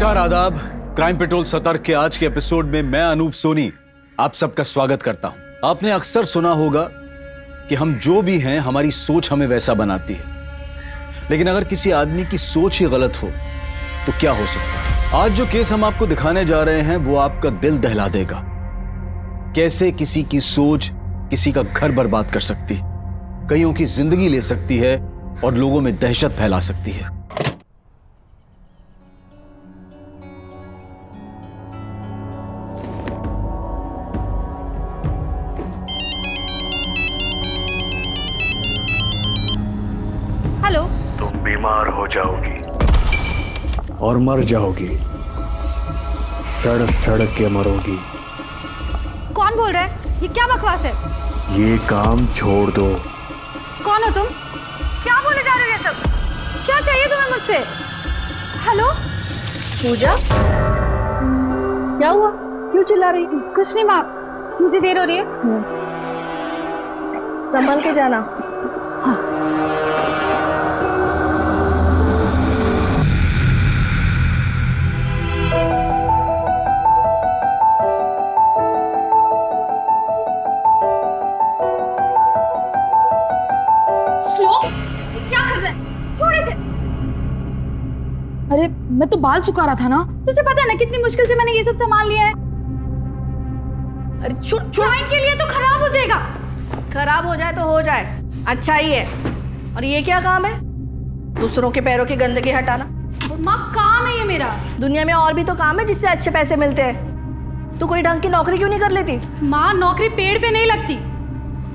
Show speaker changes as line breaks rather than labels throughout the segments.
नमस्कार, आदाब। Crime petrol सतर्क के आज के एपिसोड में मैं अनूप सोनी आप सबका स्वागत करता हूं। आपने अक्सर सुना होगा कि हम जो भी हैं हमारी सोच हमें वैसा बनाती है, लेकिन अगर किसी आदमी की सोच ही गलत हो तो क्या हो सकता है। आज जो केस हम आपको दिखाने जा रहे हैं वो आपका दिल दहला देगा। कैसे किसी की सोच किसी का घर बर्बाद कर सकती, कईयों की जिंदगी ले सकती है और लोगों में दहशत फैला सकती है।
हेलो।
तुम बीमार हो जाओगी और मर जाओगी, सड़ सड़ के मरोगी।
कौन बोल रहा है? ये क्या बकवास है?
ये काम छोड़ दो।
कौन हो तुम? क्या बोले जा रहे हो ये सब? क्या चाहिए तुम्हें मुझसे? हेलो
पूजा, क्या हुआ? क्यों चिल्ला रही?
कुछ नहीं माँ, मुझे देर हो रही है।
संभल के जाना।
श्लोक, क्या कर रहा है? छोड़ इसे।
अरे मैं तो बाल सुखा रहा था ना।
तुझे पता है ना कितनी मुश्किल से मैंने ये सब सामान लिया है।
अरे छोड़।
क्लाइंट के लिए तो खराब हो जाएगा।
खराब हो जाए तो हो जाए, अच्छा ही है। और ये क्या काम है? दूसरों के पैरों की गंदगी हटाना।
माँ, काम है ये मेरा।
दुनिया में और भी तो काम है जिससे अच्छे पैसे मिलते हैं। तू कोई ढंग की नौकरी क्यों नहीं कर लेती?
माँ, नौकरी पेड़ पे नहीं लगती।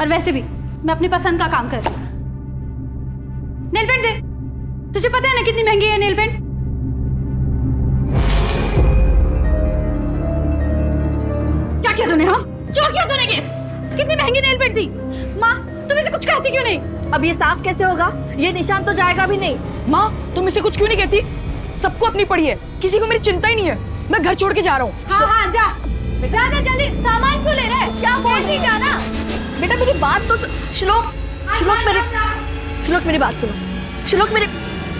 और वैसे भी मैं अपनी पसंद का काम कर रही हूँ। नेल पेंट दे। तुझे पता है ना कितनी महंगी है नेल पेंट? क्या किया तूने? हाँ, क्या किया तूने? कितनी महंगी नेल पेंट थी। माँ, तुम इसे कुछ कहती क्यों नहीं?
अब ये साफ कैसे होगा? ये निशान तो जाएगा भी नहीं।
माँ, तुम इसे कुछ क्यों नहीं कहती? सबको अपनी पड़ी है, किसी को मेरी चिंता ही नहीं है। मैं घर छोड़ के जा रहा हूँ।
हाँ हाँ, जा जा जा, जल्दी। सामान क्यों ले रहे हैं? क्या बोल रही? जाना।
बेटा मेरी बात तो श्लोक, श्लोक मेरे, श्लोक मेरी बात सुनो। श्लोक मेरे,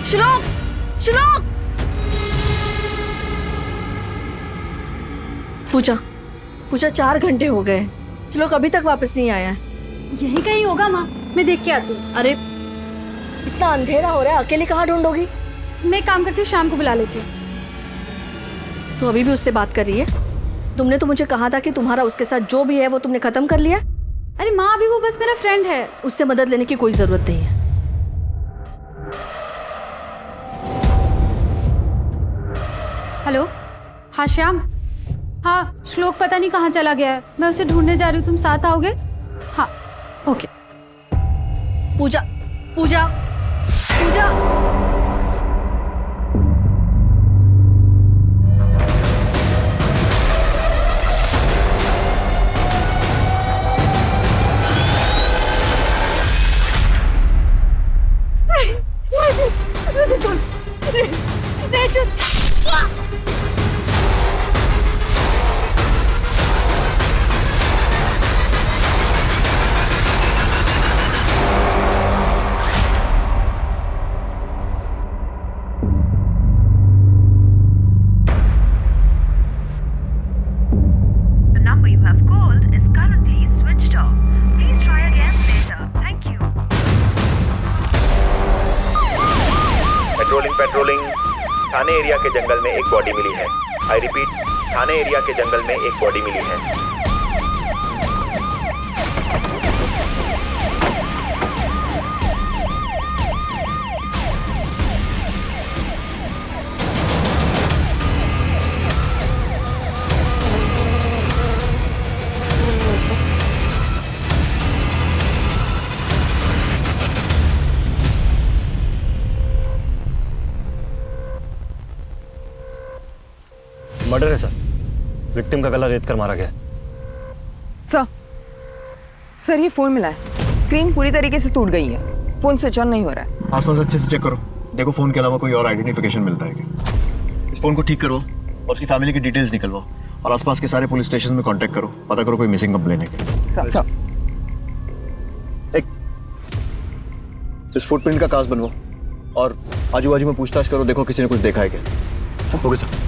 श्लोक, श्लोक। पूजा, पूजा 4 घंटे हो गए, श्लोक अभी तक वापस नहीं आया है।
यही कहीं होगा माँ, मैं देख के आती हूँ।
अरे इतना अंधेरा हो रहा है, अकेले कहाँ ढूंढोगी?
मैं काम करती हूँ, शाम को बुला लेती हूँ।
तो अभी भी उससे बात कर रही है? तुमने तो मुझे कहा था कि तुम्हारा उसके साथ जो भी है वो तुमने खत्म कर लिया।
अरे माँ, अभी वो बस मेरा फ्रेंड है।
उससे मदद लेने की कोई जरूरत नहीं है।
हेलो। हाँ श्याम। हाँ, श्लोक पता नहीं कहाँ चला गया है, मैं उसे ढूंढने जा रही हूँ। तुम साथ आओगे? हाँ, ओके।
पूजा, पूजा, पूजा।
पेट्रोलिंग। थाने एरिया के जंगल में एक बॉडी मिली है। आई रिपीट, थाने एरिया के जंगल में एक बॉडी मिली है।
मर्डर है सर। विक्टिम का गला रेत कर मारा गया।
सर ये फोन मिला है, स्क्रीन पूरी तरीके से टूट गई है, फोन स्विच ऑन नहीं हो रहा है।
आसपास अच्छे से चेक करो, देखो फोन के अलावा कोई और आइडेंटिफिकेशन मिलता है क्या। इस फोन को ठीक करो और उसकी फैमिली की डिटेल्स निकलवाओ और आसपास के सारे पुलिस स्टेशन में कांटेक्ट करो, पता करो कोई मिसिंग कंप्लेन है क्या।
सर
इस फुटप्रिंट का कास्ट बनवाओ और आजू बाजू में पूछताछ करो, देखो किसी ने कुछ देखा है क्या।
सब हो गया सर।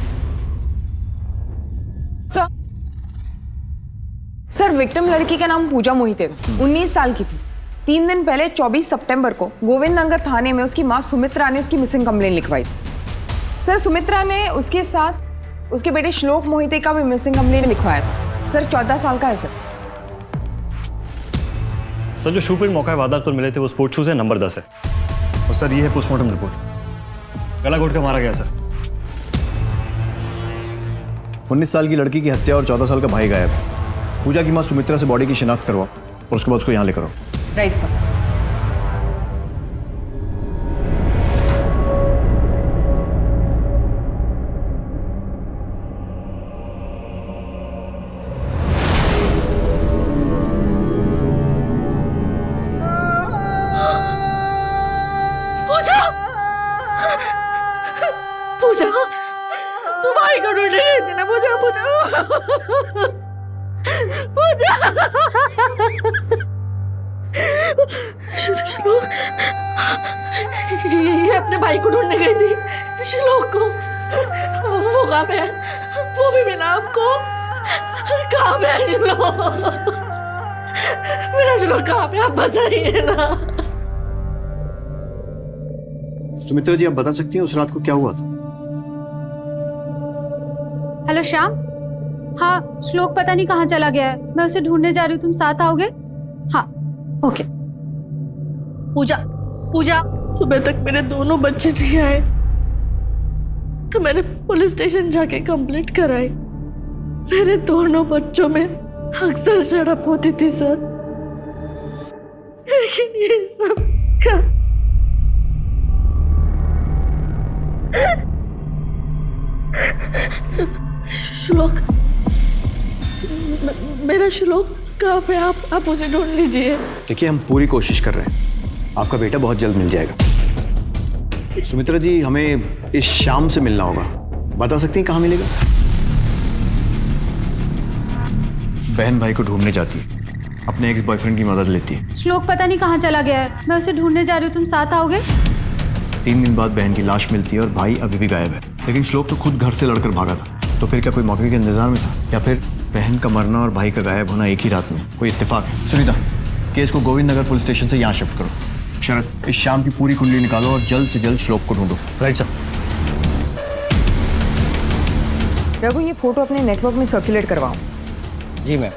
सर विक्टिम लड़की का नाम पूजा मोहिते था, 19 साल की थी। 3 दिन पहले 24 सितंबर को गोविंद नगर थाने में उसकी माँ सुमित्रा ने उसकी मिसिंग कंप्लेन लिखवाई थी। सर सुमित्रा ने उसके साथ उसके बेटे श्लोक मोहिते का भी मिसिंग कंप्लेन लिखवाया था। सर 14 साल का है सर।
सर जो शू पे मौका वारदात पर मिले थे वो स्पोर्ट शूज है, नंबर 10 है। और सर ये है पोस्टमार्टम रिपोर्ट, गला घोट कर मारा गया सर।
19 साल की लड़की की हत्या और 14 साल का भाई गायब है। पूजा की माँ सुमित्रा से बॉडी की शिनाख्त करवाओ और उसके बाद उसको यहाँ लेकर आओ।
Right sir.
पूजा पूजा भाई को ढूंढने गई थी ना पूजा पूजा पूजा श्लोक ये अपने भाई को ढूंढने गई थी। श्लोक को वो कहाँ पे है? वो भी बिना आपको कहाँ पे है श्लोक? मेरा श्लोक कहाँ पे? आप बताइए ना।
सुमित्रा जी आप बता सकती हैं उस रात को क्या हुआ था?
हेलो श्याम। हाँ, श्लोक पता नहीं कहाँ चला गया है, मैं उसे ढूंढने जा रही हूँ, तुम साथ आओगे? हाँ, ओके।
पूजा पूजा सुबह तक मेरे दोनों बच्चे नहीं आए तो मैंने पुलिस स्टेशन जाके कंप्लेंट कराई। मेरे दोनों बच्चों में अक्सर झड़प होती थी सर, लेकिन ये सब का श्लोक मेरा श्लोक कहाँ पे? आप उसे ढूंढ लीजिए।
देखिए हम पूरी कोशिश कर रहे हैं, आपका बेटा बहुत जल्द मिल जाएगा। सुमित्रा जी हमें इस शाम से मिलना होगा, बता सकती हैं कहाँ मिलेगा? बहन भाई को ढूंढने जाती है, अपने एक्स बॉयफ्रेंड की मदद लेती है।
श्लोक पता नहीं कहाँ चला गया है, मैं उसे ढूंढने जा रही हूँ, तुम साथ आओगे?
3 दिन बाद बहन की लाश मिलती है और भाई अभी भी गायब है। लेकिन श्लोक तो खुद घर से लड़कर भागा था, तो फिर क्या कोई मौके के इंतजार में था, या फिर बहन का मरना और भाई का गायब होना एक ही रात में कोई इत्तेफाक है? सुनीता केस को गोविंद नगर पुलिस स्टेशन से यहाँ शिफ्ट करो। शरद इस शाम की पूरी कुंडली निकालो और जल्द से जल्द श्लोक को ढूंढो।
Right sir.
रघु ये फोटो अपने नेटवर्क में सर्कुलेट करवाओ।
जी मैम।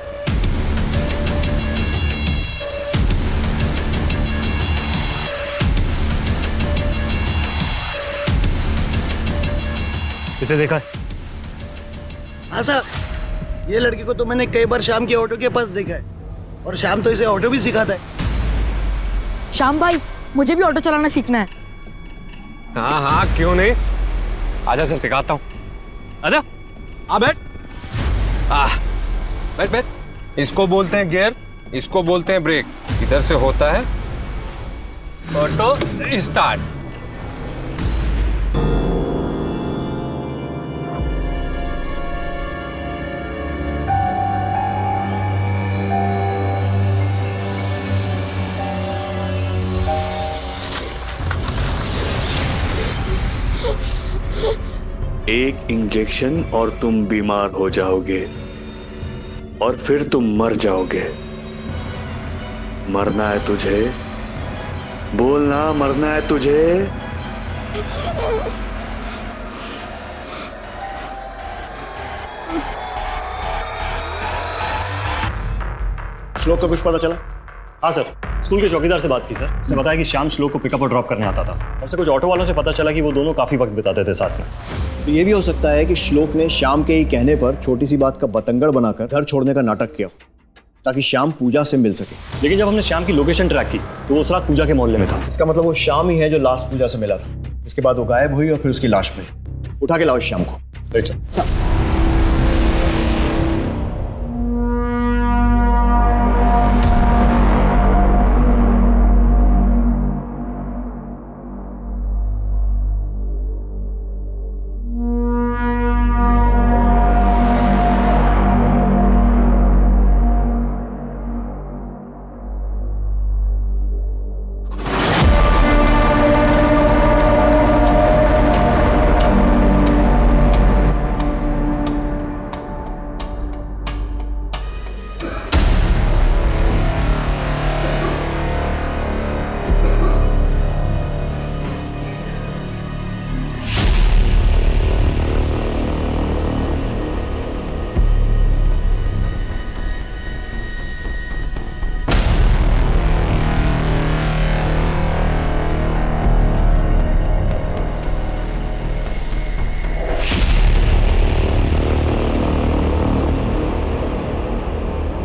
इसे देखा है?
हाँ साहब, ये लड़की को तो मैंने कई बार शाम के ऑटो के पास देखा है, और शाम तो इसे ऑटो भी सिखाता है।
श्याम भाई मुझे भी ऑटो चलाना सीखना है।
हाँ हाँ क्यों नहीं, आजा सर सिखाता हूँ। आजा आ बैठ, बैठ बैठ। इसको बोलते हैं गियर, इसको बोलते हैं ब्रेक। इधर से होता है ऑटो स्टार्ट।
एक इंजेक्शन और तुम बीमार हो जाओगे, और फिर तुम मर जाओगे। मरना है तुझे? बोलना, मरना है तुझे?
श्लोक को कुछ पता चला?
हाँ सर, स्कूल के चौकीदार से बात की सर। उसने बताया कि श्याम श्लोक को पिकअप और ड्रॉप करने आता था। और से कुछ ऑटो वालों से पता चला कि वो दोनों काफी वक्त बिताते थे साथ में।
तो ये भी हो सकता है कि श्लोक ने श्याम के ही कहने पर छोटी सी बात का बतंगड़ बनाकर घर छोड़ने का नाटक किया, ताकि श्याम पूजा से मिल सके।
लेकिन जब हमने श्याम की लोकेशन ट्रैक की तो वो उस रात पूजा के मोहल्ले में था।
इसका मतलब वो श्याम ही है जो लास्ट पूजा से मिला था। इसके बाद वो गायब हुई और फिर उसकी लाश मिली। उठा के लाओ श्याम को।
Right sir.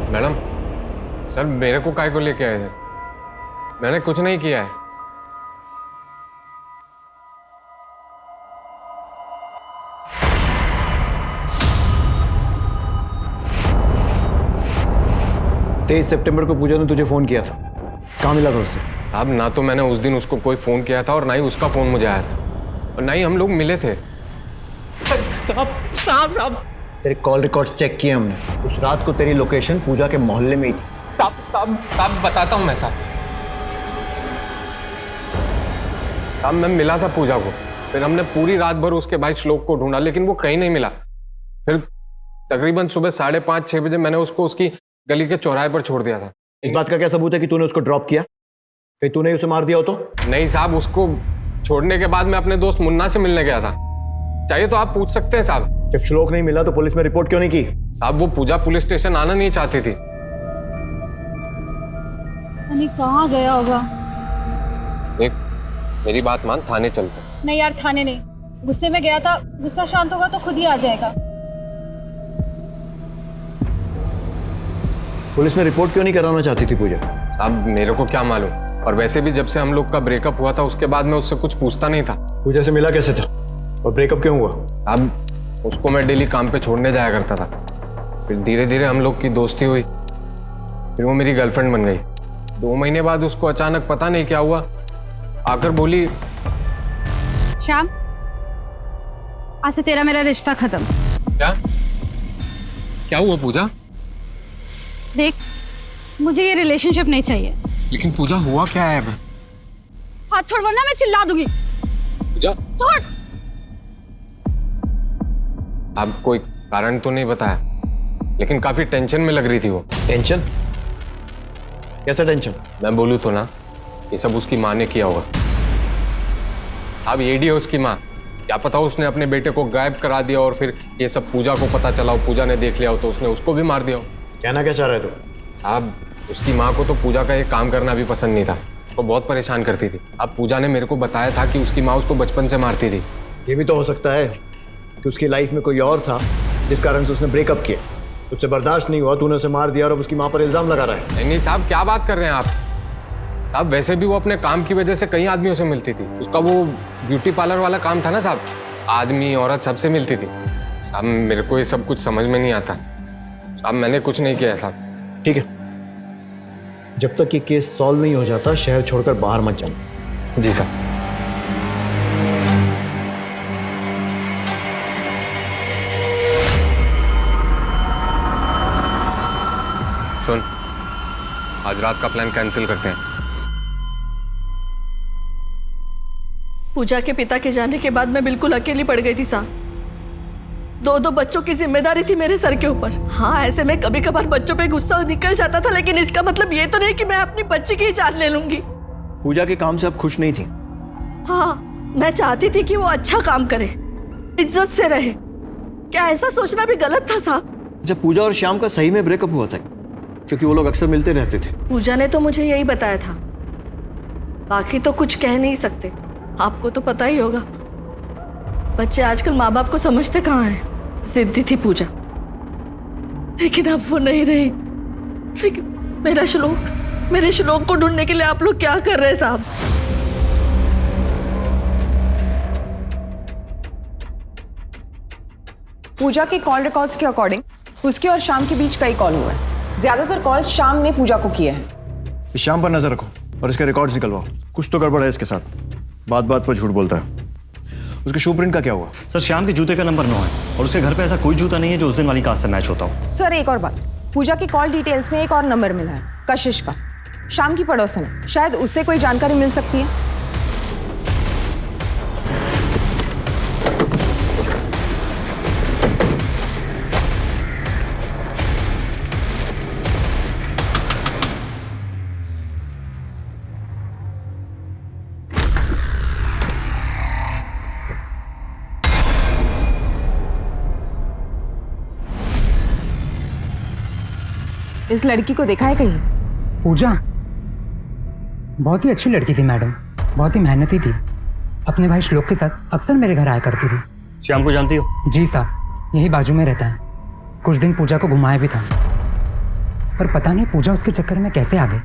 मैडम, सर मेरे को काय को लेके आए थे? मैंने कुछ नहीं किया है।
तेईस सितंबर को पूजा ने तुझे फोन किया था, कहाँ मिला था उससे?
साहब ना तो मैंने उस दिन उसको कोई फोन किया था और ना ही उसका फोन मुझे आया था और ना ही हम लोग मिले थे।
साहब तेरे कॉल रिकॉर्ड्स चेक किए हमने, उस रात को तेरी लोकेशन पूजा के मोहल्ले में ही थी।
साहब बताता हूँ मैं साहब मैं मिला था पूजा को, फिर हमने पूरी रात भर उसके भाई श्लोक को ढूंढा लेकिन वो कहीं नहीं मिला। फिर तकरीबन सुबह 5:30-6 बजे मैंने उसको उसकी गली के चौराहे पर छोड़ दिया था।
इस बात का क्या सबूत है कि तूने उसको ड्रॉप किया? फिर तूने उसे मार दिया हो तो?
नहीं साहब, उसको छोड़ने के बाद मैं अपने दोस्त मुन्ना से मिलने गया था। चाहिए तो आप पूछ सकते हैं साहब।
जब श्लोक नहीं मिला तो पुलिस में रिपोर्ट क्यों नहीं की?
साहब वो पूजा पुलिस स्टेशन आना नहीं चाहती थी।
कहाँ गया होगा?
देख मेरी बात मान, थाने चलते।
नहीं यार, थाने नहीं, गुस्से में गया था, गुस्सा शांत होगा तो खुद ही आ जाएगा।
पुलिस में रिपोर्ट क्यों नहीं कराना चाहती थी पूजा?
अब मेरे को क्या मालूम, और वैसे भी जब से हम लोग का ब्रेकअप हुआ था उसके बाद मैं उससे कुछ पूछता नहीं था।
पूजा से मिला कैसे था और ब्रेकअप क्यों हुआ?
अब उसको मैं डेली काम पे छोड़ने जाया करता था, फिर धीरे धीरे हम लोग की दोस्ती हुई, फिर वो मेरी गर्लफ्रेंड बन गई। 2 महीने बाद उसको अचानक पता नहीं क्या हुआ आकर बोली,
श्याम आज से तेरा मेरा रिश्ता खत्म।
क्या हुआ पूजा?
देख मुझे ये रिलेशनशिप नहीं चाहिए।
लेकिन पूजा हुआ क्या है?
हाथ छोड़ वरना मैं चिल्ला दूंगी।
पूजा
छोड़।
अब कोई कारण तो नहीं बताया, लेकिन काफी टेंशन में लग रही थी वो।
टेंशन? कैसा टेंशन?
मैं बोलूँ तो ना, ये सब उसकी माँ ने किया होगा। अब एडी है उसकी माँ, क्या पता उसने अपने बेटे को गायब करा दिया और फिर ये सब पूजा को पता चला हो, पूजा ने देख लिया हो तो उसने उसको भी मार दिया हो।
कहना क्या चाह रहे तू?
साहब उसकी माँ को तो पूजा का ये काम करना भी पसंद नहीं था, वो बहुत परेशान करती थी। अब पूजा ने मेरे को बताया था कि उसकी माँ उसको बचपन से मारती थी।
ये भी तो हो सकता है कि उसकी लाइफ में कोई और था जिस कारण से उसने ब्रेकअप किया, उससे बर्दाश्त नहीं हुआ, तूने उसे मार दिया और अब उसकी माँ पर इल्जाम लगा रहा है।
नहीं साहब, क्या बात कर रहे हैं आप? साहब वैसे भी वो अपने काम की वजह से कई आदमियों से मिलती थी। उसका वो ब्यूटी पार्लर वाला काम था ना साहब, आदमी औरत सबसे मिलती थी। साहब मेरे को ये सब कुछ समझ में नहीं आता। साहब मैंने कुछ नहीं किया साहब।
ठीक है, जब तक ये केस सॉल्व नहीं हो जाता शहर छोड़कर बाहर मत जाना।
जी साहब। सुन, आज रात का प्लान कैंसिल करते हैं।
पूजा के पिता के जाने के बाद मैं बिल्कुल अकेली पड़ गई थी साहब। 2 बच्चों की जिम्मेदारी थी मेरे सर के ऊपर। हाँ, ऐसे में कभी कभार बच्चों पे गुस्सा निकल जाता था, लेकिन इसका मतलब ये तो नहीं कि मैं अपनी बच्ची की जान ले लूंगी।
पूजा के काम से आप खुश नहीं थी?
हाँ, मैं चाहती थी कि वो अच्छा काम करे, इज्जत से रहे। क्या ऐसा सोचना भी गलत था साहब?
जब पूजा और श्याम का सही में ब्रेकअप हुआ था, क्योंकि वो लोग अक्सर मिलते रहते थे।
पूजा ने तो मुझे यही बताया था, बाकी तो कुछ कह नहीं सकते। आपको तो पता ही होगा, बच्चे आजकल माँ बाप को समझते कहाँ हैं। जिद्दी थी पूजा, लेकिन अब वो नहीं रही। लेकिन मेरे श्लोक को ढूंढने के लिए आप लोग क्या कर रहे हैं साहब?
पूजा के कॉल रिकॉर्ड्स के अकॉर्डिंग उसके और शाम के बीच कई कॉल हुए हैं। ज्यादातर कॉल शाम ने पूजा को किए हैं।
शाम पर नजर रखो और इसके रिकॉर्ड्स निकलवाओ। कुछ तो गड़बड़ है इसके साथ, बात बात पर झूठ बोलता है। उसके शू प्रिंट का क्या हुआ?
सर श्याम के जूते का नंबर 9 है और उसके घर पे ऐसा कोई जूता नहीं है जो उस दिन वाली कास्ट से मैच होता हो।
सर एक और बात, पूजा की कॉल डिटेल्स में एक और नंबर मिला है, कशिश का, शाम की पड़ोसन है। शायद उससे कोई जानकारी मिल सकती है। इस लड़की को देखा है कहीं?
पूजा बहुत ही अच्छी लड़की थी मैडम, बहुत ही मेहनती थी। अपने भाई श्लोक के साथ अक्सर मेरे घर आया करती थी।
श्याम को जानती हो?
जी साहब, यही बाजू में रहता है। कुछ दिन पूजा को घुमाया भी था। पर पता नहीं पूजा उसके चक्कर में कैसे आ गई।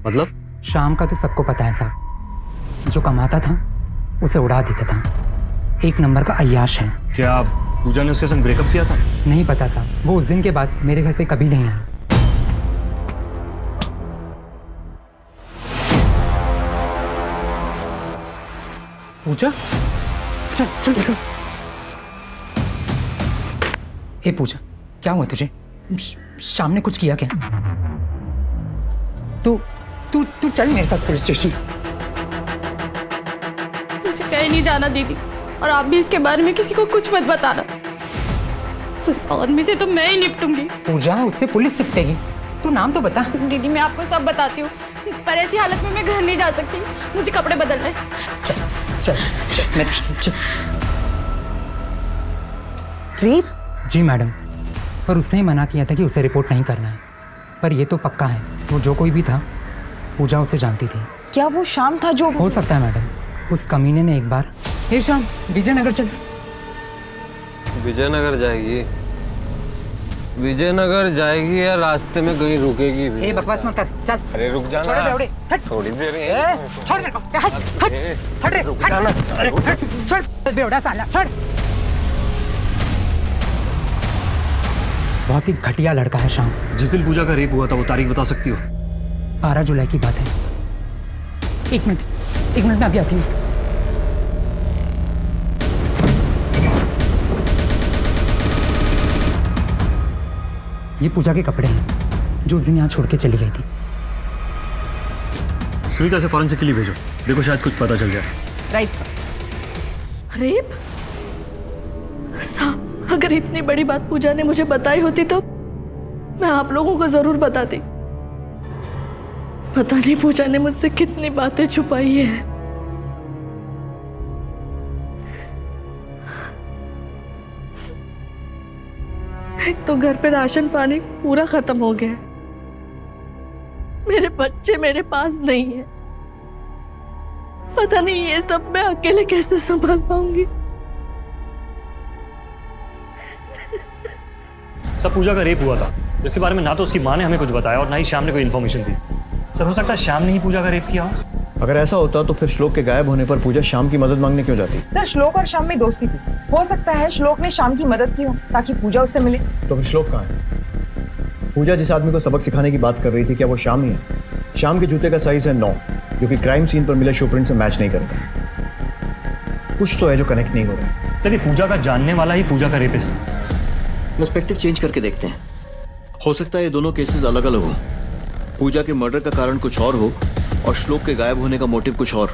मतलब?
शाम का तो सबको पता है साहब, जो कमाता था उसे उड़ा देता था, एक नंबर का अय्याश है।
क्या पूजा ने उसके संग ब्रेकअप किया था?
नहीं पता साहब, वो उस दिन के बाद मेरे घर पे कभी नहीं आया। पूजा, चल चल चल। हे पूजा, क्या हुआ तुझे? शाम ने कुछ किया क्या? तू तू तू चल मेरे साथ पुलिस स्टेशन।
मुझे कहीं नहीं जाना दीदी, और आप भी इसके बारे में किसी को कुछ मत बताना। उस आदमी से तो मैं ही निपटूंगी।
पूजा, उससे पुलिस निपटेगी। तू नाम तो बता।
दीदी मैं आपको सब बताती हूँ, पर ऐसी हालत में मैं घर नहीं जा सकती, मुझे कपड़े बदलने।
चल चल चल, मैं चल।
रेप?
जी मैडम, पर उसने ही मना किया था कि उसे रिपोर्ट नहीं करना है। पर ये तो पक्का है, वो जो कोई भी था, पूजा उसे जानती थी।
क्या वो शाम था जो?
हो सकता है मैडम, उस कमीने ने एक बार। हे शाम, विजयनगर चल।
विजयनगर जाएगी? विजयनगर जाएगी या रास्ते में कहीं रुकेगी भी?
ए बकवास मत कर, चल।
अरे रुक जाना।
छोड़ बेवड़े, हट।
थोड़ी देर
छोड़ मेरे को, हट हट हट रे,
रुक
हट,
जाना।
अरे हट, छोड़ बेवड़ा साला, छोड़। बहुत ही घटिया लड़का है शाम।
जिस दिन पूजा का रेप हुआ था वो तारीख बता सकती हो?
12 जुलाई की बात है। एक मिनट मैं अभी आती हूँ। ये पूजा के कपड़े हैं जो उस दिन यहाँ छोड़ के चली गई थी।
सुनीता से फॉरेंसिक के लिए भेजो, देखो शायद कुछ पता चल जाए।
Right sir.
रेप? साहब, अगर इतनी बड़ी बात पूजा ने मुझे बताई होती तो मैं आप लोगों को जरूर बताती। पता नहीं पूजा ने मुझसे कितनी बातें छुपाई है। एक तो घर पे राशन पानी पूरा खत्म हो गया है, मेरे बच्चे मेरे पास नहीं है। पता नहीं ये सब मैं अकेले कैसे संभाल पाऊंगी।
सब पूजा का रेप हुआ था, जिसके बारे में ना तो उसकी माँ ने हमें कुछ बताया और ना ही श्याम ने कोई इन्फॉर्मेशन दी। सर, हो सकता है श्याम ने ही पूजा का रेप किया हो।
अगर ऐसा होता तो फिर श्लोक के गायब होने पर पूजा श्याम की मदद मांगने क्यों जाती?
सर, श्लोक और श्याम में दोस्ती थी, हो सकता है श्लोक ने श्याम की मदद की हो ताकि पूजा उससे मिले।
तो फिर श्लोक कहाँ है? पूजा जिस आदमी को सबक सिखाने की बात कर रही थी, क्या वो श्याम ही है? श्याम के जूते का साइज है 9, जो कि क्राइम सीन पर मिले शोप्रिंट से मैच नहीं करता। कुछ तो है जो कनेक्ट नहीं हो रहा।
सर, ये पूजा का जानने वाला ही पूजा का रेपिस्ट।
पर्सपेक्टिव चेंज करके देखते हैं, हो सकता है ये दोनों केसेस अलग अलग हो। पूजा के मर्डर का कारण कुछ और हो और श्लोक के गायब होने का मोटिव कुछ और।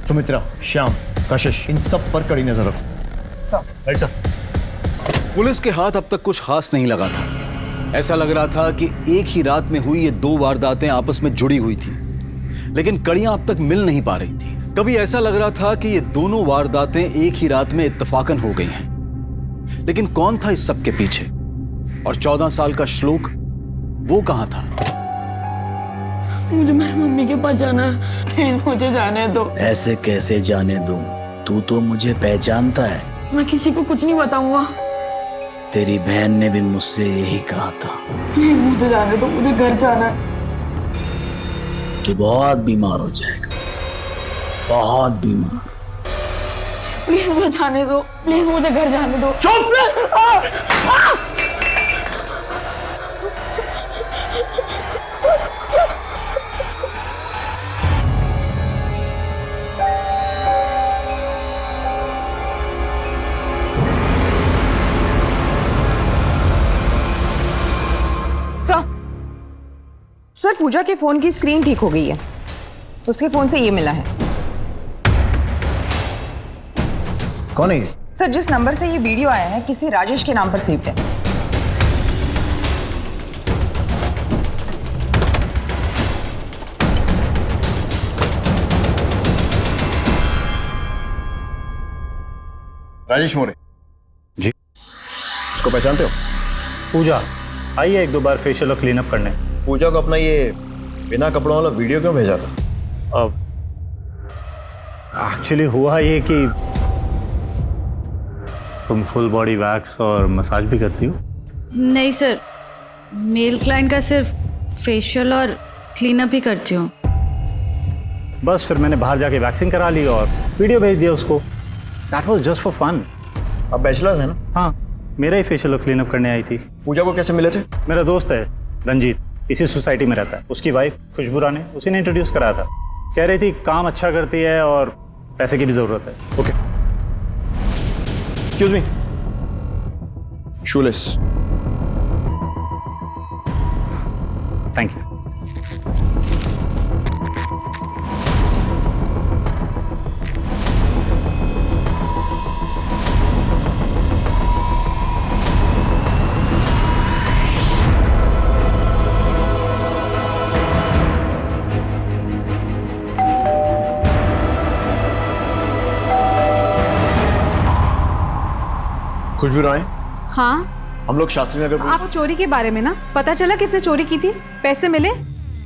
सुमित्रा, श्याम, कशिश, इन सब पर कड़ी नजर रखो।
Right sir.
पुलिस के हाथ अब तक कुछ खास नहीं लगा था। ऐसा लग रहा था कि एक ही रात में हुई ये 2 वारदातें आपस में जुड़ी हुई थी, लेकिन कड़ियां अब तक मिल नहीं पा रही थी। कभी ऐसा लग रहा था कि ये दोनों वारदातें एक ही रात में इत्तफाकन हो गई हैं, लेकिन कौन था इस सब के पीछे? और 14 साल का श्लोक, वो कहां था?
मुझे मेरी मम्मी के पास जाना है, प्लीज मुझे जाने दो।
ऐसे कैसे जाने दूं? तू तो मुझे पहचानता है।
मैं किसी को कुछ नहीं बताऊंगा।
तेरी बहन ने भी मुझसे यही कहा था।
प्लीज मुझे जाने दो, मुझे घर जाना है।
तू बहुत बीमार हो जाएगा, बहुत बीमार।
प्लीज मुझे जाने दो, प्लीज मुझे घर जाने दो।
चुप!
सर, पूजा के फोन की स्क्रीन ठीक हो गई है, उसके फोन से ये मिला है।
कौन है ये?
सर, जिस नंबर से ये वीडियो आया है किसी राजेश के नाम पर सेव्ड है।
राजेश मोरे जी, इसको पहचानते हो?
पूजा आइए एक दो बार फेशियल और क्लीन अप करने।
पूजा को अपना ये बिना कपड़ों वाला वीडियो क्यों भेजा था?
अब एक्चुअली हुआ ये कि तुम फुल बॉडी वैक्स और मसाज भी करती हो?
नहीं सर,
मेल क्लाइंट का सिर्फ फेशियल और क्लीनअप ही करती हूँ।
बस फिर मैंने बाहर जाके वैक्सिंग करा ली और वीडियो भेज दिया उसको। That was just for fun.
अब बैचलर है ना?
हाँ, मेरा ही फेशियल और क्लीनअप करने आई थी।
पूजा को कैसे मिले थे?
मेरा दोस्त है रंजीत, इसी सोसाइटी में रहता है। उसकी वाइफ खुशबू रानी, उसी ने इंट्रोड्यूस कराया था। कह रही थी काम अच्छा करती है और पैसे की भी जरूरत है।
Okay, excuse me, shoelace.
Thank you.
Khushboo Rai,
हाँ,
हम लोग शास्त्री नगर पुलिस।
आप चोरी के बारे में ना, पता चला किसने चोरी की थी? पैसे मिले?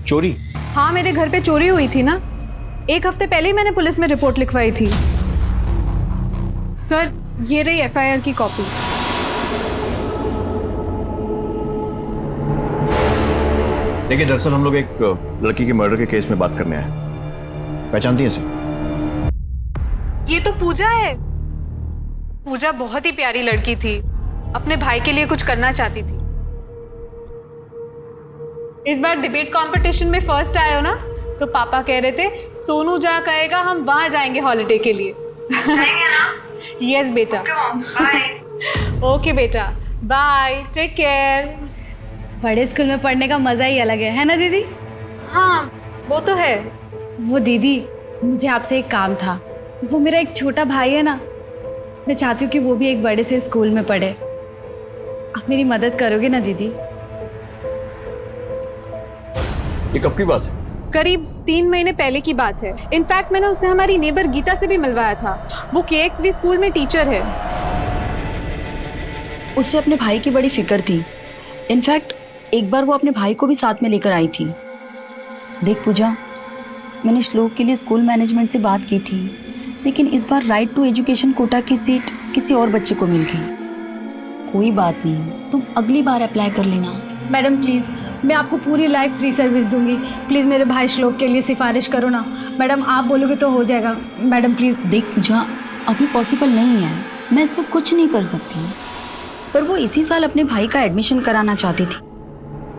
चोरी?
हाँ, मेरे घर पे चोरी हुई थी ना, 1 हफ्ते पहले ही मैंने पुलिस में रिपोर्ट लिखवाई थी। सर, ये रही FIR की कॉपी।
देखिए, दरअसल हम लोग एक लड़की के मर्डर के केस में बात करने आए। पहचानती हैं इसे?
ये तो पूजा है। पूजा बहुत ही प्यारी लड़की थी, अपने भाई के लिए कुछ करना चाहती थी। इस बार डिबेट कंपटीशन में फर्स्ट आए हो ना, तो पापा कह रहे थे सोनू जहाँ कहेगा हम वहां जाएंगे हॉलिडे के लिए। यस बेटा। ओके बेटा, बाय, टेक केयर।
बड़े स्कूल में पढ़ने का मज़ा ही अलग है ना दीदी?
हाँ, वो तो है।
वो दीदी, मुझे आपसे एक काम था। वो मेरा एक छोटा भाई है ना, मैं चाहती हूँ कि वो भी एक बड़े से स्कूल में पढ़े। आप मेरी मदद करोगे ना दीदी?
ये कब की बात है?
करीब 3 महीने पहले की बात है। इनफैक्ट मैंने उससे हमारी नेबर गीता से भी मिलवाया था। वो KXV स्कूल में टीचर है।
उससे अपने भाई की बड़ी फिक्र थी। इनफैक्ट एक बार वो अपने भाई को भी साथ में लेकर आई थी। देख पूजा, मैंने श्लोक के लिए स्कूल मैनेजमेंट से बात की थी, लेकिन इस बार राइट टू एजुकेशन कोटा की सीट किसी और बच्चे को मिल गई। कोई बात नहीं, तुम अगली बार अप्लाई कर लेना।
मैडम प्लीज़, मैं आपको पूरी लाइफ फ्री सर्विस दूंगी। प्लीज़ मेरे भाई श्लोक के लिए सिफारिश करो ना। मैडम, आप बोलोगे तो हो जाएगा। Madam please.
देख पूजा, अभी पॉसिबल नहीं है, मैं इसमें कुछ नहीं कर सकती। पर वो इसी साल अपने भाई का एडमिशन कराना चाहती थी,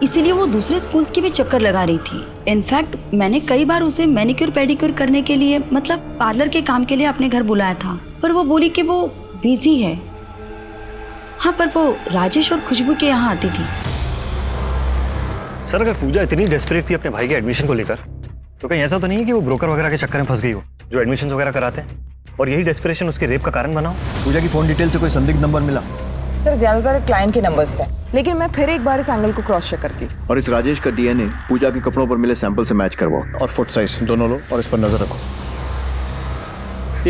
इसीलिए वो दूसरे स्कूल्स की भी चक्कर लगा रही थी। इनफैक्ट मैंने कई बार उसे मैनिक्योर पेडिक्योर करने के लिए, मतलब पार्लर के काम के लिए अपने घर बुलाया था, पर वो बोली कि वो बिजी है। हाँ, पर वो राजेश और खुशबू के यहाँ आती थी।
सर, अगर पूजा इतनी डेस्परेट थी अपने भाई के एडमिशन को लेकर, तो कहीं ऐसा तो नहीं है कि वो ब्रोकर वगैरह के चक्कर में फंस गई हो, जो एडमिशन वगैरह कराते हैं, और यही डेस्परेशन उसके रेप का कारण बना हो?
पूजा की फोन डिटेल से कोई संदिग्ध नंबर मिला?
सर, ज्यादातर क्लाइंट के नंबर्स थे, लेकिन मैं फिर एक बार इस एंगल को क्रॉस चेक करती।
और इस राजेश का DNA पूजा के कपड़ों पर मिले सैंपल से मैच करवाओ, और फुट साइज दोनों लो और इस पर नजर रखो।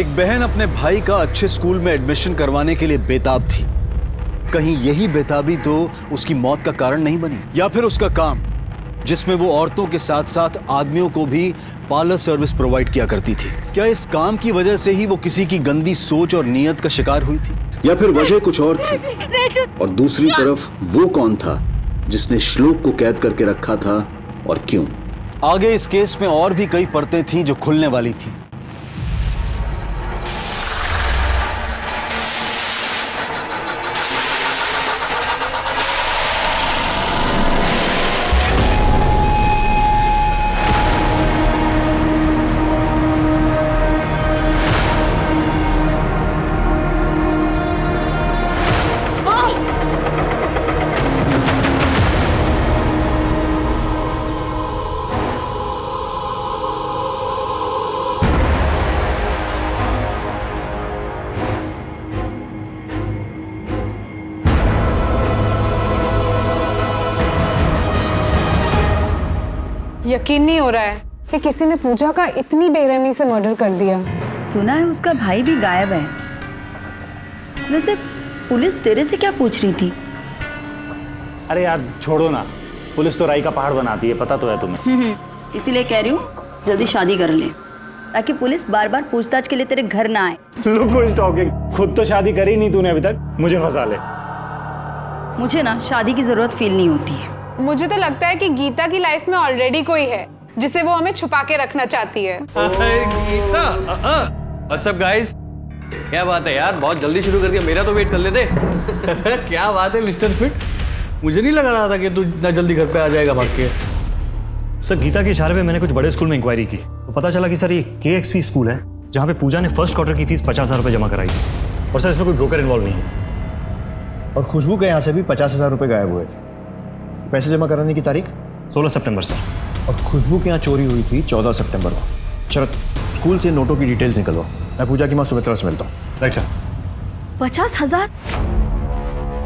एक बहन अपने भाई का अच्छे स्कूल में एडमिशन करवाने के लिए बेताब थी। कहीं यही बेताबी तो उसकी मौत का कारण नहीं बनी? या फिर उसका काम, जिसमें वो औरतों के साथ साथ आदमियों को भी पार्लर सर्विस प्रोवाइड किया करती थी, क्या इस काम की वजह से ही वो किसी की गंदी सोच और नीयत का शिकार हुई थी? या फिर वजह कुछ और थी? और दूसरी तरफ वो कौन था जिसने श्लोक को कैद करके रखा था और क्यों? आगे इस केस में और भी कई परतें थीं जो खुलने वाली थी।
यकीन नहीं हो रहा है कि किसी ने पूजा का इतनी बेरहमी से मर्डर कर दिया।
सुना है उसका भाई भी गायब है। वैसे पुलिस तेरे से क्या पूछ रही थी?
अरे यार छोड़ो ना, पुलिस तो राई का पहाड़ बनाती है, पता तो है तुम्हें।
इसीलिए कह रही हूँ जल्दी शादी कर ले, ताकि पुलिस बार बार पूछताछ के लिए तेरे घर ना आए।
लोग को टॉकिंग, खुद तो शादी करी नहीं तूने अभी तक, मुझे फंसा ले।
मुझे ना शादी की जरूरत फील नहीं होती है।
मुझे तो लगता है कि गीता की लाइफ में ऑलरेडी कोई है जिसे वो हमें छुपा के रखना चाहती है।
Geeta, what's up guys? क्या बात है यार, बहुत जल्दी शुरू कर दिया, मेरा तो वेट कर लेते। क्या बात है मिस्टर फिट, मुझे नहीं लगा रहा था कि तू इतना जल्दी घर पे आ जाएगा भाग के।
सर गीता के इशारे पे मैंने कुछ बड़े स्कूल में इंक्वायरी की तो पता चला कि सर ये KXP स्कूल है जहाँ पे पूजा ने फर्स्ट क्वार्टर की फीस 50,000 रुपये जमा कराई थी और सर इसमें कोई ब्रोकर इन्वॉल्व नहीं है।
और खुशबू के यहाँ से भी 50,000 रुपये गायब हुए थे। पैसे जमा कराने की तारीख
16 सितंबर सर।
और खुशबू के यहाँ चोरी हुई थी 14 सितंबर को। शरद, स्कूल से नोटों की डिटेल्स निकलवाओ, मैं पूजा की माँ सुमित्रा से मिलता हूँ।
Right sir.
50,000?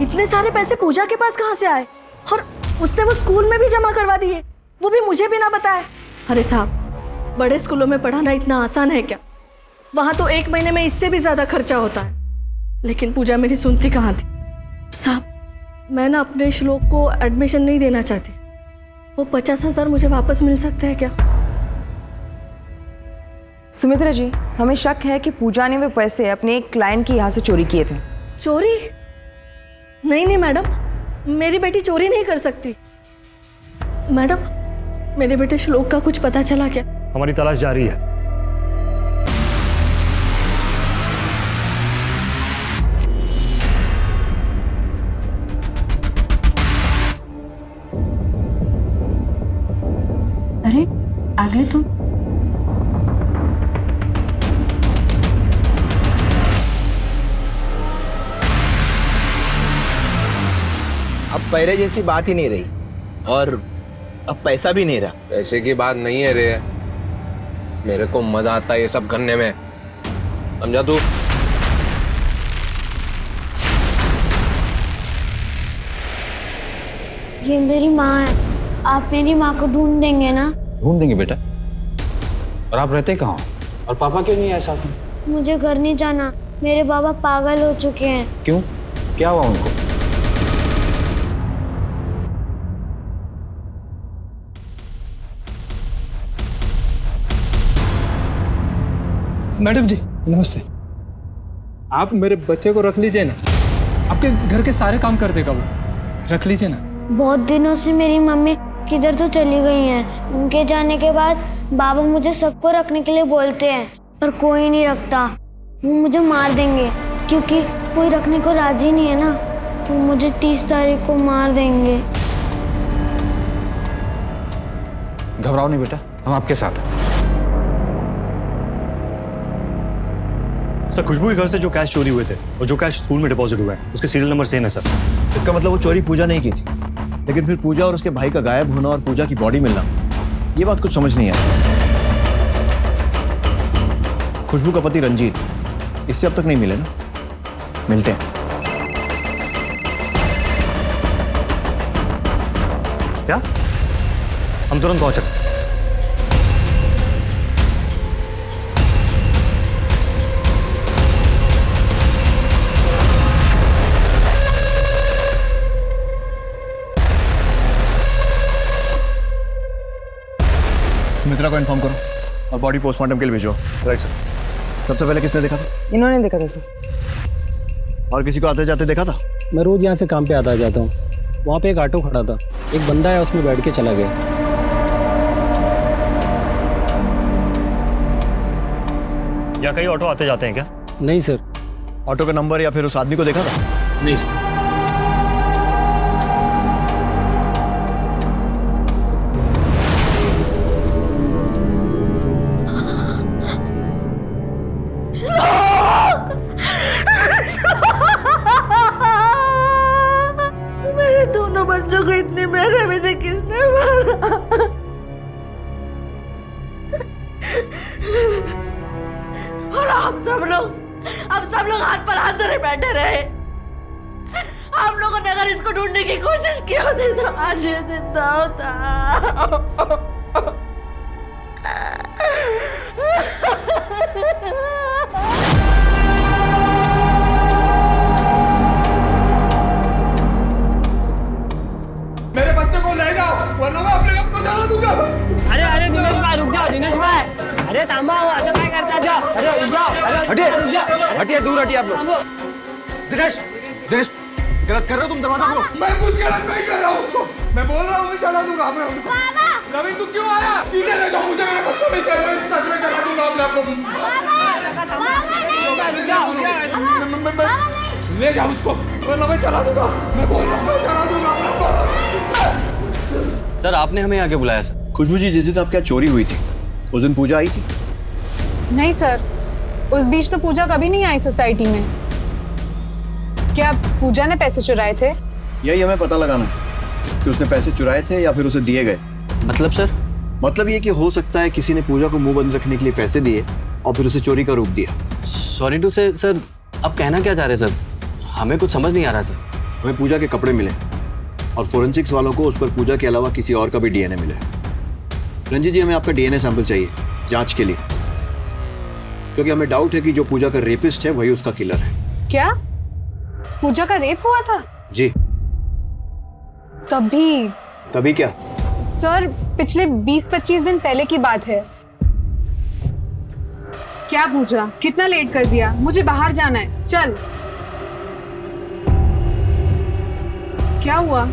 इतने सारे पैसे पूजा के पास कहाँ से आए? और उसने वो स्कूल में भी जमा करवा दिए, वो भी मुझे भी ना बताए। अरे साहब, बड़े स्कूलों में पढ़ाना इतना आसान है क्या? वहां तो 1 महीने में इससे भी ज्यादा खर्चा होता है। लेकिन पूजा मेरी सुनती कहाँ थी? साहब, मैं ना अपने श्लोक को एडमिशन नहीं देना चाहती। वो 50,000 मुझे वापस मिल सकते हैं क्या?
सुमित्रा जी, हमें शक है कि पूजा ने वे पैसे अपने एक क्लाइंट के यहाँ से चोरी किए थे।
चोरी? नहीं मैडम, मेरी बेटी चोरी नहीं कर सकती। मैडम, मेरे बेटे श्लोक का कुछ पता चला क्या?
हमारी तलाश जारी है।
अरे आ गए तुम?
अब पहले जैसी बात ही नहीं रही और अब पैसा भी नहीं रहा।
पैसे की बात नहीं है रे, मेरे को मजा आता है ये सब करने में, समझा तू?
ये मेरी माँ है, आप मेरी माँ को ढूंढ देंगे ना?
ढूंढ देंगे बेटा। और आप रहते कहाँ? और पापा क्यों नहीं आए साथ में?
मुझे घर नहीं जाना, मेरे बाबा पागल हो चुके हैं।
क्यों, क्या हुआ उनको?
मैडम जी नमस्ते। आप मेरे बच्चे को रख लीजिए ना, आपके घर के सारे काम कर देगा वो, रख लीजिए ना।
बहुत दिनों से मेरी मम्मी किधर तो चली गई हैं। उनके जाने के बाद बाबा मुझे सबको रखने के लिए बोलते हैं, पर कोई नहीं रखता। वो मुझे मार देंगे क्योंकि कोई रखने को राजी नहीं है ना। वो मुझे 30 तारीख को मार देंगे।
घबराओ नहीं बेटा, हम आपके साथ हैं।
सर खुशबू के घर से जो कैश चोरी हुए थे और जो कैश स्कूल में डिपॉजिट हुआ है उसके सीरियल नंबर सेम है सर।
इसका मतलब वो चोरी पूजा नहीं की थी, लेकिन फिर पूजा और उसके भाई का गायब होना और पूजा की बॉडी मिलना, ये बात कुछ समझ नहीं आई। खुशबू का पति रंजीत, इससे अब तक नहीं मिले ना? मिलते हैं।
क्या? हम तुरंत पहुंच रहे हैं।
सुमित्रा को इन्फॉर्म करो और बॉडी पोस्टमार्टम के लिए भेजो।
Right sir.
सबसे पहले किसने देखा था?
इन्होंने देखा था सर।
और किसी को आते जाते देखा था?
मैं रोज यहाँ से काम पे आता जाता हूँ, वहाँ पे एक ऑटो खड़ा था, एक बंदा है उसमें बैठ के चला गया।
या कई ऑटो आते जाते हैं क्या?
नहीं सर।
ऑटो का नंबर या फिर उस आदमी को देखा था?
नहीं सर।
मेरे दोनों बच्चों को इतनी बेरहमी से किसने मारा? और आप सब लोग हाथ पर हाथ धरे बैठे रहे। आप लोगों ने अगर इसको ढूंढने की कोशिश की होती तो आज ये जिंदा होता।
मेरे बच्चे को ले जाओ वरना मैं अपने आप को जाना दूंगा।
अरे दिनेश भाई रुक जाओ, दिनेश भाई। अरे थांबा, असं काय करता? जाओ, अरे रुक जाओ।
हटिए, दूर हटिए आप लोग। दिनेश, गलत कर रहे हो तुम, दरवाजा खोलो।
मैं कुछ गलत नहीं कर रहा हूँ।
मैं बोल रहा हूँ मैं चला दूंगा अपने आप को। रवि तू क्यों आया? इधर ले जाओ, मुझे मेरे बच्चों नहीं चाहिए, मैं सच में चला दूंगा अपने आप को। ले जाओ उसको, वरना मैं चला दूंगा। मैं बोल रहा हूँ मैं चला दूंगा अपने आप को।
सर आपने हमें आगे बुलाया सर। खुशबू जी जिस दिन आपके यहाँ चोरी हुई थी उस दिन पूजा आई थी?
नहीं सर, उस बीच तो पूजा कभी नहीं आई सोसाइटी में। क्या पूजा ने पैसे चुराए थे?
यही हमें पता लगाना है कि उसने पैसे चुराए थे या फिर उसे दिए गए। मतलब सर? मतलब ये कि हो सकता है किसी ने पूजा को मुंह बंद रखने के लिए पैसे दिए और फिर उसे चोरी का रूप दिया।
सॉरी टू से सर, आप कहना क्या चाह रहे हैं सर? हमें कुछ समझ नहीं आ रहा सर।
हमें पूजा के कपड़े मिले और फोरेंसिक्स वालों को उस पर पूजा के अलावा किसी और का भी डीएनए मिला है। रंजीत जी हमें आपका डीएनए सैंपल चाहिए जांच के लिए, क्योंकि हमें डाउट है कि जो पूजा का रेपिस्ट है वही उसका किलर है।
क्या पूजा का रेप हुआ था?
जी। तभी क्या?
सर पिछले 20-25 दिन पहले की बात है। क्या पूजा, कितना लेट कर दिया? मुझे बाहर जाना है, चल। क्या हुआ?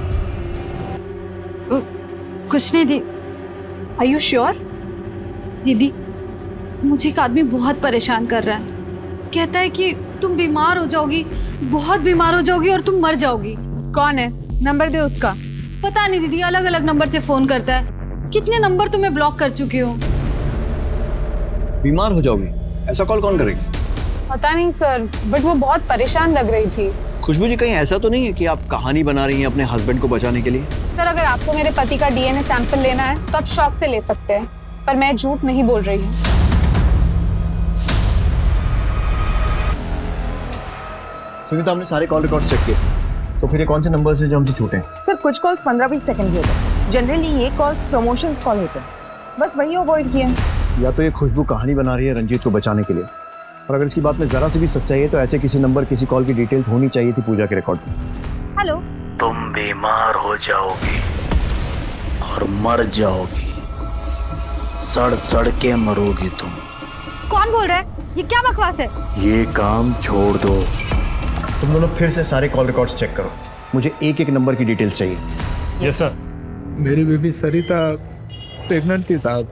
कुछ नहीं दी।
Are you sure?
दीदी, मुझे एक आदमी बहुत परेशान कर रहा है। कहता है कि तुम बीमार हो जाओगी, बहुत बीमार हो जाओगी और तुम मर जाओगी।
कौन है? नंबर दे उसका।
पता नहीं दीदी, अलग अलग नंबर से फोन करता है। कितने नंबर तुम्हें ब्लॉक कर चुकी हो।
बीमार हो जाओगी? ऐसा कॉल कौन करेगी?
पता नहीं सर, बट वो बहुत परेशान लग रही थी।
खुशबू जी कहीं ऐसा तो नहीं है कि आप कहानी बना रही हैं अपने हस्बैंड को बचाने के लिए?
सर अगर आपको मेरे पति का डीएनए सैंपल लेना है तो आप शौक से ले सकते हैं, पर मैं झूठ नहीं बोल रही हूँ।
सुनीता हमने सारे कॉल रिकॉर्ड चेक किए, तो फिर ये कौन से नंबर से जो हमसे छूटे हैं?
सर कुछ कॉल्स 15-20 सेकंड के होते हैं। जनरली ये कॉल्स प्रमोशन कॉल होते हैं, बस वही अवॉइड किए।
या तो ये खुशबू कहानी बना रही है रंजीत को बचाने के लिए, और अगर इसकी बात में जरा सी भी सच्चाई है तो ऐसे किसी नंबर किसी कॉल की डिटेल्स होनी चाहिए थी पूजा के रिकॉर्ड में।
हेलो।
तुम बीमार हो जाओगी और मर जाओगी, सड़ सड़ के मरोगी तुम।
कौन बोल रहा है? ये क्या बकवास है?
ये काम छोड़ दो।
तुम दोनों फिर से सारे कॉल रिकॉर्ड्स चेक करो, मुझे एक एक नंबर की डिटेल्स चाहिए।
Yes sir.
मेरी बेबी सरिता प्रेग्नेंट थी साहब,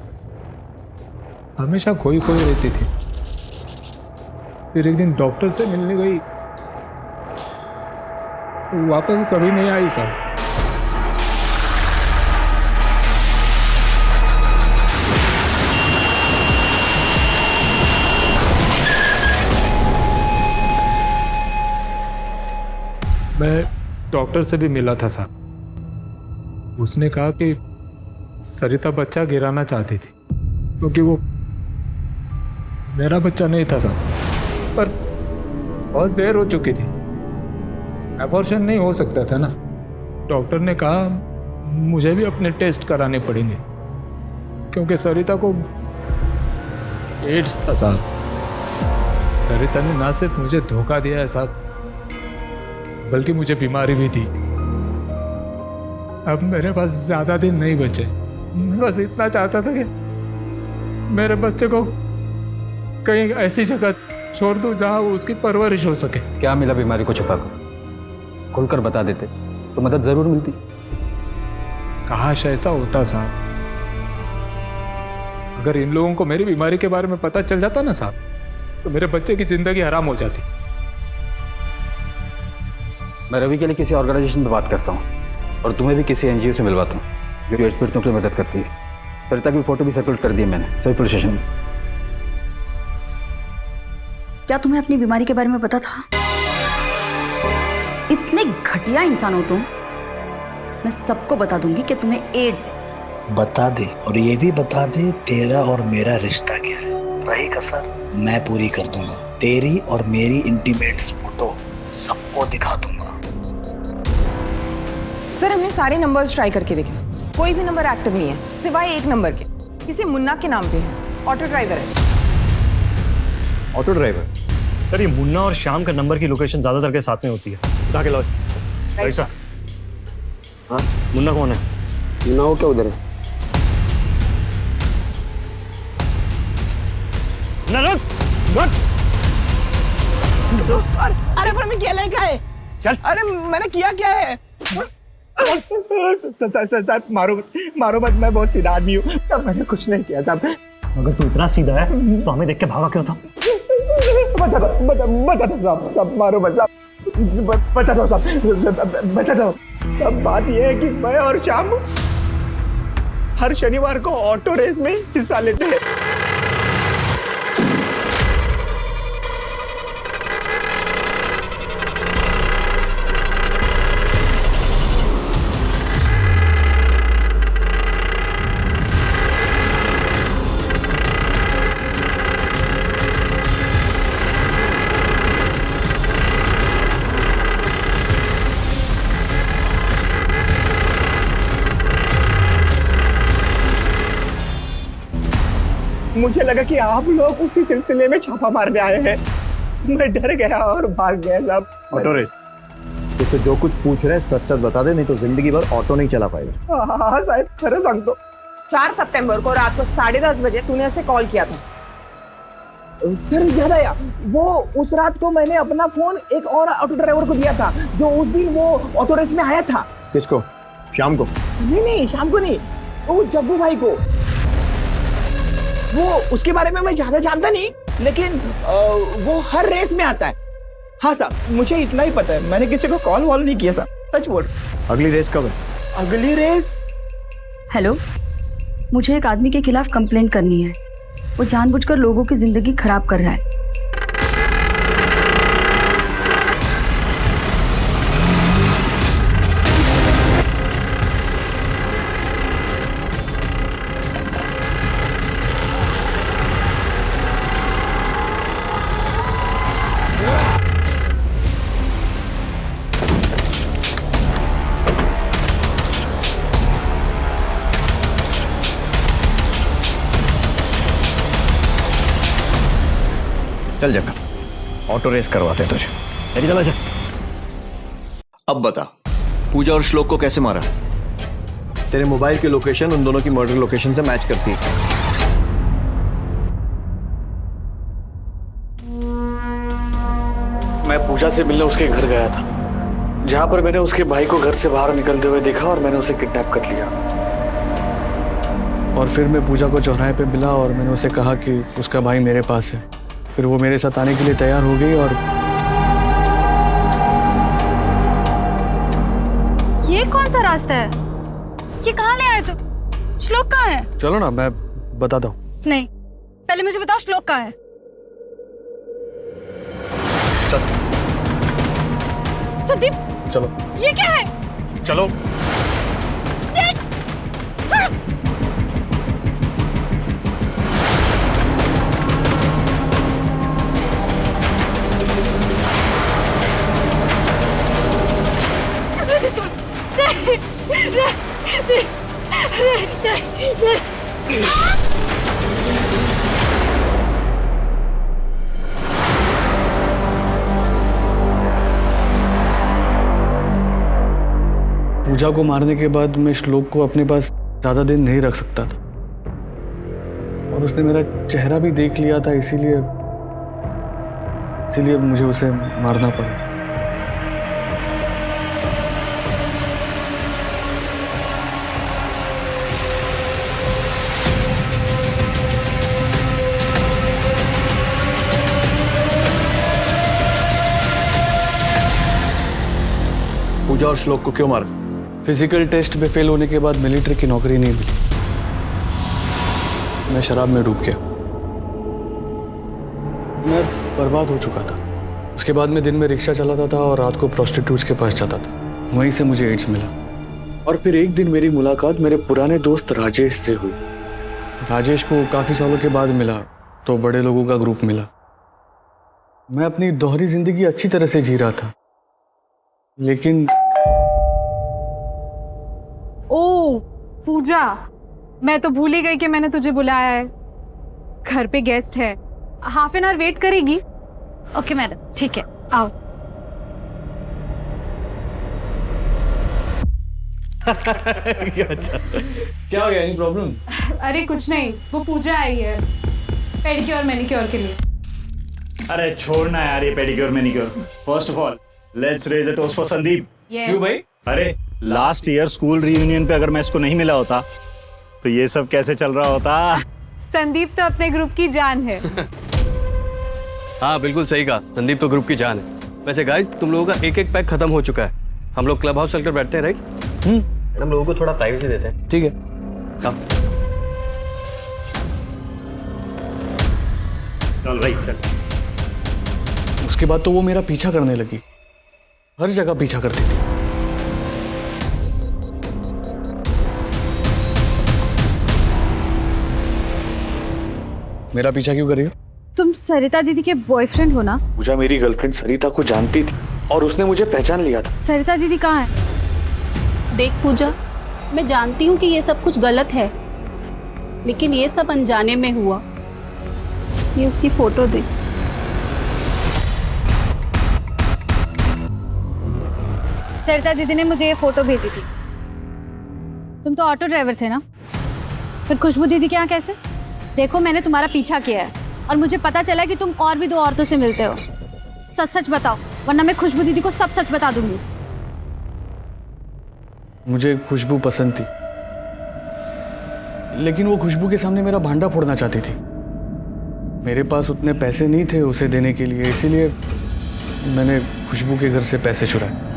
हमेशा खोई खोई रहती थी। फिर एक दिन डॉक्टर से मिलने गई, वापस कभी नहीं आई साहब। मैं डॉक्टर से भी मिला था साहब, उसने कहा कि सरिता बच्चा गिराना चाहती थी क्योंकि वो मेरा बच्चा नहीं था साहब, पर बहुत देर हो चुकी थी, एबॉर्शन नहीं हो सकता था ना। डॉक्टर ने कहा मुझे भी अपने टेस्ट कराने पड़ेंगे क्योंकि सरिता को एड्स था साहब। सरिता ने ना सिर्फ मुझे धोखा दिया है साहब, बल्कि मुझे बीमारी भी थी। अब मेरे पास ज्यादा दिन नहीं बचे। मैं बस इतना चाहता था कि मेरे बच्चे को कहीं ऐसी जगह छोड़ दूं जहां वो उसकी परवरिश हो सके।
क्या मिला बीमारी को छुपाकर? खुलकर बता देते तो मदद जरूर मिलती।
काश ऐसा होता साहब। अगर इन लोगों को मेरी बीमारी के बारे में पता चल जाता ना साहब, तो मेरे बच्चे की जिंदगी हराम हो जाती।
मैं रवि के लिए किसी ऑर्गेनाइजेशन में बात करता हूँ और तुम्हें भी किसी एनजीओ से मिलवाता हूँ जो एड्स पीड़ितों की मदद करती है। सरिता की फोटो भी सर्कुलेट कर दी है मैंने सभी पुलिस स्टेशन में।
क्या तुम्हें अपनी बीमारी के बारे में पता था? इतने घटिया इंसान हो तुम। मैं सबको बता दूंगी कि तुम्हें एड्स है।
बता दे, और ये भी बता दे तेरा और मेरा रिश्ता क्या है। रही कसर मैं पूरी कर दूंगा। तेरी और मेरी इंटीमेट फोटो सबको दिखा दूंगा।
सर हमने सारे नंबर्स ट्राई करके देखे, कोई भी नंबर एक्टिव नहीं है सिवाय एक नंबर के। किसी मुन्ना के नाम पे है, ऑटो ड्राइवर है।
Auto driver?
सर ये मुन्ना और श्याम का नंबर की लोकेशन ज्यादातर के साथ में होती है। उठा के लाओ। Right sir. हाँ मुन्ना कौन है?
मुन्ना वो क्या उधर है?
अरे पर मैं क्या लेकर है?
चल।
अरे मैंने किया क्या है?
साहब मारो मत, मैं बहुत सीधा आदमी हूँ, मैंने कुछ नहीं किया साहब।
अगर तू इतना सीधा है तो हमें देख के भागा क्यों था?
बता दो साहब, मारो मत साहब, बता दो साहब, बता दो। अब बात यह है कि मैं और श्याम हर शनिवार को ऑटो रेस में हिस्सा लेते हैं। मुझे लगा कि आप लोग उसी सिलसिले में छापा मारने आए हैं, मैं डर गया और भाग गया साहब। ऑटो रेस, तुझसे जो कुछ पूछ रहे हैं सच सच बता दे, नहीं तो जिंदगी भर ऑटो नहीं चला पाएगा।
हाँ साहब, खरं सांगतो। 4 सितंबर को रात को 10:30 बजे तूने ऐसे कॉल किया था। सर याद आया, वो उस रात को मैंने अपना फोन एक और ऑटो ड्राइवर को दिया था जो उस दिन वो ऑटो रेस में आया था।
किसको? शाम को?
नहीं शाम को नहीं, वो जग्गू भाई को। वो उसके बारे में मैं ज्यादा जानता नहीं, लेकिन वो हर रेस में आता है। हाँ साहब, मुझे इतना ही पता है, मैंने किसी को कॉल वॉल नहीं किया साहब, सच बोल।
अगली रेस कब है?
अगली रेस?
हेलो, मुझे एक आदमी के खिलाफ कंप्लेंट करनी है। वो जानबूझकर लोगों की जिंदगी खराब कर रहा है।
चल जग्गा, ऑटो रेस करवाते हैं तुझे। चल चला जा। अब बता, पूजा और श्लोक को कैसे मारा? तेरे मोबाइल की लोकेशन उन दोनों की मर्डर लोकेशन से मैच करती है।
मैं पूजा से मिलने उसके घर गया था, जहां पर मैंने उसके भाई को घर से बाहर निकलते हुए देखा और मैंने उसे किडनैप कर लिया। और फिर मैं पूजा को चौराहे पे मिला और मैंने उसे कहा कि उसका भाई मेरे पास है। फिर वो मेरे साथ आने के लिए तैयार हो गई। और
ये कौन सा रास्ता है? ये कहाँ ले आए तुम? श्लोक कहाँ है?
चलो ना, मैं बताता हूँ।
नहीं, पहले मुझे बताओ श्लोक कहाँ है? संदीप,
चलो।
ये क्या है?
चलो। पूजा को मारने के बाद मैं श्लोक को अपने पास ज्यादा दिन नहीं रख सकता था, और उसने मेरा चेहरा भी देख लिया था, इसीलिए मुझे उसे मारना पड़ा।
पूजा और श्लोक को क्यों मारा?
फिजिकल टेस्ट में फेल होने के बाद मिलिट्री की नौकरी नहीं मिली। मैं शराब में डूब गया। मैं बर्बाद हो चुका था। उसके बाद मैं दिन में रिक्शा चलाता था और रात को प्रोस्टिट्यूट्स के पास जाता था। वहीं से मुझे एड्स मिला। और फिर एक दिन मेरी मुलाकात मेरे पुराने दोस्त राजेश से हुई। राजेश को काफी सालों के बाद मिला तो बड़े लोगों का ग्रुप मिला। मैं अपनी दोहरी जिंदगी अच्छी तरह से जी रहा था, लेकिन
ओ पूजा, मैं तो भूल ही गई कि मैंने तुझे बुलाया है। घर पे गेस्ट है, हाफ एन आवर वेट करेगी?
ओके मैडम, ठीक है, आओ।
अच्छा, क्या हो गया? Any problem?
अरे कुछ नहीं, वो पूजा आई है पेडिक्योर मैनिक्योर के लिए।
अरे छोड़ना यार ये pedicure manicure. First of all let's raise a toast for Sandeep.
क्यों भाई?
अरे लास्ट ईयर स्कूल रियूनियन पे अगर मैं इसको नहीं मिला होता तो ये सब कैसे चल रहा होता।
संदीप तो अपने ग्रुप की जान है।
हाँ बिल्कुल सही कहा, संदीप तो ग्रुप की जान है। वैसे गाइस तुम लोगों का एक एक पैक खत्म हो चुका है। हम लोग क्लब हाउस चलकर बैठते हैं, राइट? हम लोगों को थोड़ा प्राइवेसी देते हैं। ठीक है अब
चल भाई चल।
उसके बाद तो वो मेरा पीछा करने लगी, हर जगह पीछा करती थी। मेरा पीछा क्यों कर रही हो?
तुम सरिता दीदी के बॉयफ्रेंड हो ना?
पूजा मेरी गर्लफ्रेंड सरिता को जानती थी और उसने मुझे पहचान लिया था।
सरिता दीदी कहाँ है?
देख पूजा, मैं जानती हूँ कि ये सब कुछ गलत है, लेकिन ये सब अनजाने में हुआ। ये उसकी फोटो देख।
सरिता दीदी ने मुझे ये फोटो भेजी थी। तुम तो ऑटो ड्राइवर थे ना? फिर खुशबू दीदी के यहाँ कैसे? देखो मैंने तुम्हारा पीछा किया है और मुझे पता चला कि तुम और भी 2 औरतों से मिलते हो। सच सच बताओ, वरना मैं खुशबू दीदी को सब सच बता दूंगी।
मुझे खुशबू पसंद थी, लेकिन वो खुशबू के सामने मेरा भांडा फोड़ना चाहती थी। मेरे पास उतने पैसे नहीं थे उसे देने के लिए, इसीलिए मैंने खुशबू के घर से पैसे चुराए।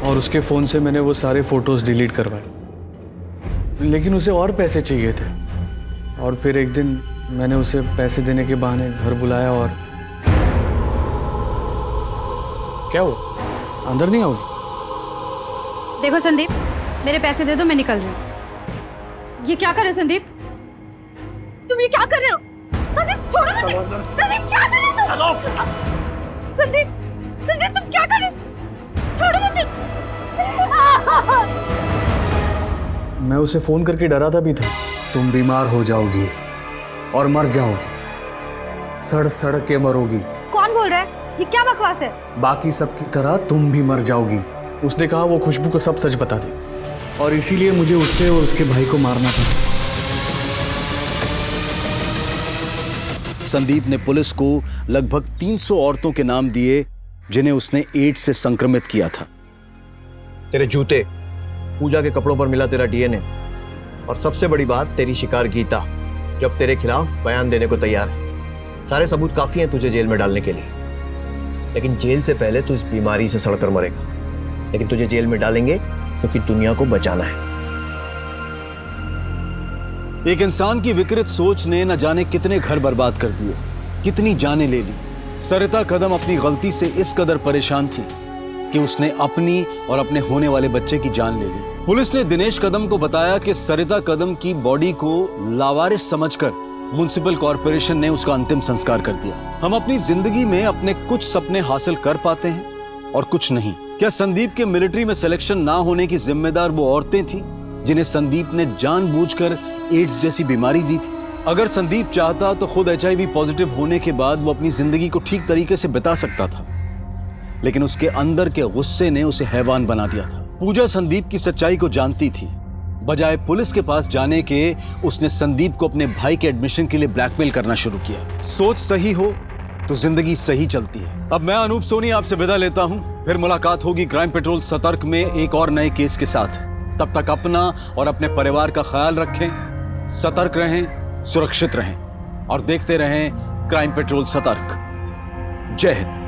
और उसके फ़ोन से मैंने वो सारे फोटोज़ डिलीट करवाए, लेकिन उसे और पैसे चाहिए थे। और फिर एक दिन मैंने उसे पैसे देने के बहाने घर बुलाया और क्या हो, अंदर नहीं आओगे?
देखो संदीप, मेरे पैसे दे दो, मैं निकल रही हूँ। ये क्या कर रहे हो संदीप? तुम ये क्या कर रहे हो? संदीप छोड़ो मुझे। संदीप क्या कर रहे हो? चलो। संदीप, संदीप तुम क्या कर रहे हो? छोड़ो मुझे।
मैं उसे फ़ोन करके डरा था भी था। तुम बीमार हो जाओगी और मर जाओगी, सड़ सड़ के मरोगी।
कौन बोल रहा है? ये क्या बकवास है?
बाकी सबकी तरह तुम भी मर जाओगी। उसने कहा वो खुशबू को सब सच बता दे, और इसीलिए मुझे उससे और उसके भाई को मारना था।
संदीप ने पुलिस को लगभग 300 औरतों के नाम दिए जिन्हें उसने एड्स से संक्रमित किया था।
तेरे जूते, पूजा के कपड़ों पर मिला तेरा डीएनए, और सबसे बड़ी बात तेरी शिकार गीता, जो अब तेरे खिलाफ बयान देने को तैयार है। सारे सबूत काफी हैं तुझे जेल में डालने के लिए, लेकिन जेल से पहले तू इस बीमारी से सड़कर मरेगा। लेकिन तुझे जेल में डालेंगे क्योंकि दुनिया को बचाना है।
एक इंसान की विकृत सोच ने न जाने कितने घर बर्बाद कर दिए, कितनी जानें ले ली। सरिता कदम अपनी गलती से इस कदर परेशान थी कि उसने अपनी और अपने होने वाले बच्चे की जान ले ली। पुलिस ने दिनेश कदम को बताया कि सरिता कदम की बॉडी को लावारिस समझकर म्युनिसिपल कॉर्पोरेशन ने उसका अंतिम संस्कार कर दिया। हम अपनी जिंदगी में अपने कुछ सपने हासिल कर पाते हैं और कुछ नहीं। क्या संदीप के मिलिट्री में सिलेक्शन ना होने की जिम्मेदार वो औरतें थी जिन्हें संदीप ने जानबूझकर एड्स जैसी बीमारी दी थी? अगर संदीप चाहता तो खुद HIV पॉजिटिव होने के बाद वो अपनी जिंदगी को ठीक तरीके से बिता सकता था, लेकिन उसके अंदर के गुस्से ने उसे हैवान बना दिया था। पूजा संदीप की सच्चाई को जानती थी। बजाय पुलिस के पास जाने के उसने संदीप को अपने भाई के एडमिशन के लिए ब्लैकमेल करना शुरू किया। सोच सही हो तो जिंदगी सही चलती है। अब मैं अनूप सोनी आपसे विदा लेता हूं। फिर मुलाकात होगी क्राइम पेट्रोल सतर्क में एक और नए केस के साथ। तब तक अपना और अपने परिवार का ख्याल रखें, सतर्क रहें, सुरक्षित रहें और देखते रहें क्राइम पेट्रोल सतर्क। जय हिंद।